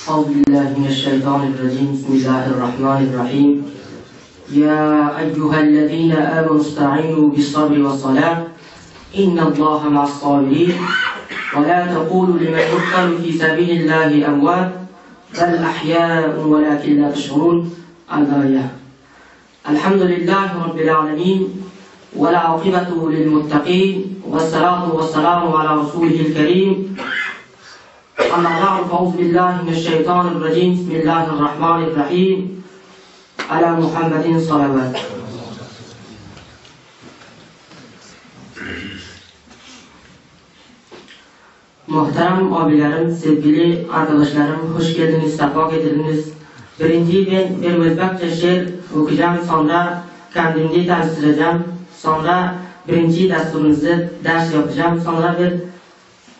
أعوذ بالله من الشيطان الرجيم. بسم الله الرحمن الرحيم. يا أيها الذين آمنوا استعينوا بالصبر والصلاة إن الله مع الصابرين ولا تقولوا لمن يقتل في سبيل الله أموات بل أحياء ولكن لا تشعرون. الآية. الحمد لله رب العالمين والعاقبة للمتقين والصلاة والسلام على رسوله الكريم. أما بعد فأعوذ بالله من الشيطان الرجيم. بسم الله الرحمن الرحيم. على محمد صلوات. Muhterem abilerim, sevgili arkadaşlarım, hoş geldiniz, sefa getirdiniz. Birinci ben bir Özbekçe şiir okuyacağım, sonra kendimde temsil edeceğim, sonra birinci desturumuzu ders yapacağım, sonra bir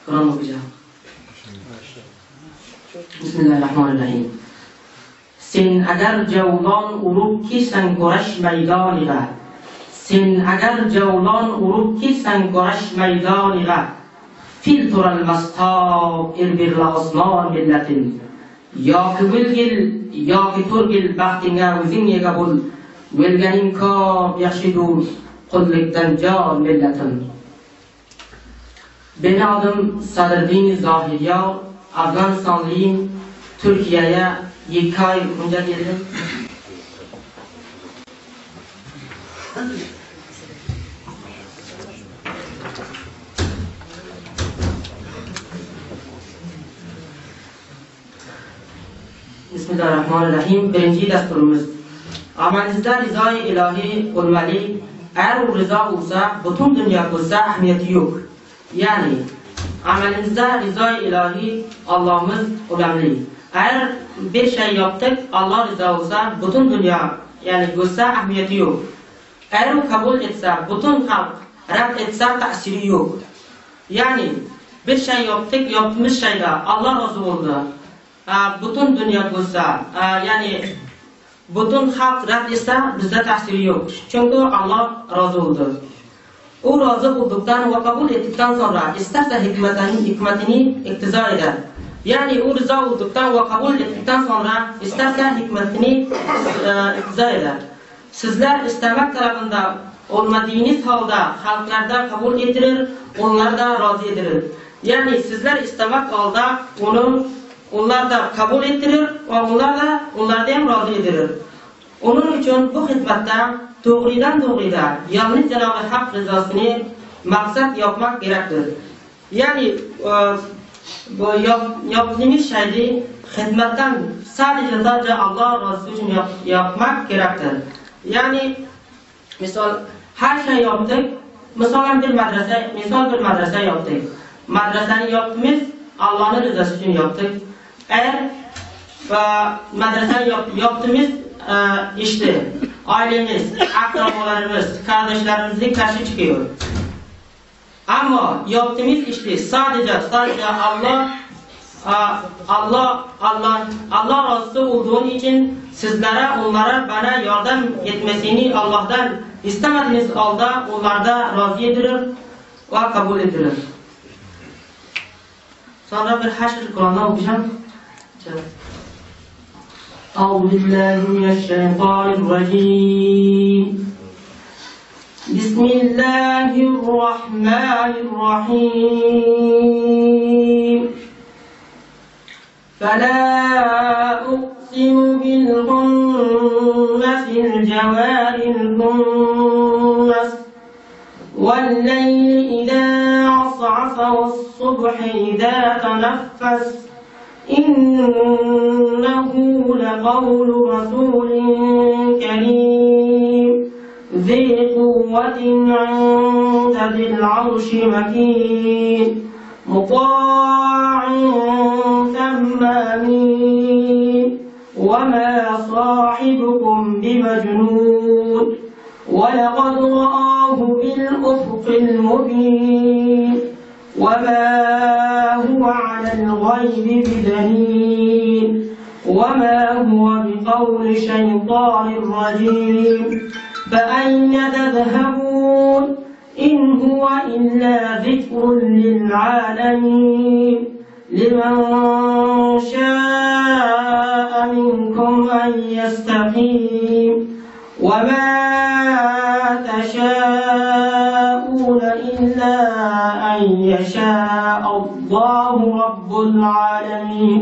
Kur'an okuyacağım. Bismillahirrahmanirrahim. Sen agar javlon urib kelsan kurash maydoniga, sen agar javlon urib kelsan kurash maydoniga, fil turalmastab birla osmon millatin, yoki bilgil yoki turgil baxtingga o'zing ega bo'l, o'lganing ko'p yaxshidur qullikdan jon millatin. Ben adım Sadriddin Zohiryor, Afg'onistonliyim. Turkiyaga 2 oy bunga keldim. Bismillahirrahmanirrahim. Birinci dasturumuz. Amalingizda rizoyi ilohiy bo'lmali. Eğer o rıza olsa, bütün dünya olsa ahmiyeti yok. Yani amelingizda rizoyi ilohiy Allah'ımız önemli. Eğer bir şey yaptık, Allah rıza olsa, bütün dünya yani olsa ahmiyeti yok. Eğer o kabul etse, bütün halk rad etse tasiri yok. Yani bir şey yaptık, yaptığımız şeyde Allah razı oldu. Bütün dünya olsa, yani bütün halk rad etse bizde tasiri yok. Çünkü Allah razı oldu. O razı olduktan ve kabul ettikten sonra isterse hikmetini iktiza eder. Yani o rıza olduktan ve kabul ettikten sonra isterse hikmetini iktiza eder. Sizler istemek tarafında olmadığınız halde halklarda kabul ettirir, onlar da razı edilir. Yani sizler istemek halde onlar da kabul ettirir ve onlardan razı edilir. Onun için bu hizmette doğrudan yalnız Cenab-ı Hak rızasını maksat yapmak gerektir. Yani bu yaptığımız şeyi hizmetten sadece Allah razı için yapmak gerektir. Yani misal her şey yaptık. Misal bir medrese yaptık. Medreseni yaptığımız Allah'ın rızası için yaptık. Eğer medrese yaptığımız işte ailemiz, akrabalarımız, kardeşlerimizin karşı çıkıyor. Ama yaptığımız işte sadece Allah razı olduğu için sizlere, bana yardım etmesini Allah'tan istemediğiniz halde onlarda razı edilir ve kabul edilir. Sonra bir Haşr Kur'an'dan okuyacağım. أعوذ بالله من الشيطان الرجيم. بسم الله الرحمن الرحيم. فلا أقسم بالخنس الجوار الكنس والليل إذا عصعص والصبح إذا تنفس إنه لقول رسول كريم ذي قوة عند ذي العرش مكين مطاع ثم أمين وما صاحبكم بمجنون ولقد رآه بالأفق المبين وما هو على الغيب بدليل وما هو بقول شيطان رجيم فأين تذهبون إن هو إلا ذكر للعالمين لمن شاء يستقيم وما تشاءون إلا أن يشاء الله رب العالمين.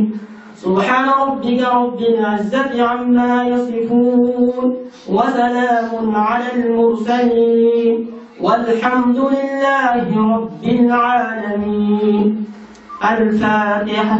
سبحان ربك رب العزة عما يصفون وسلام على المرسلين والحمد لله رب العالمين. الفاتحة.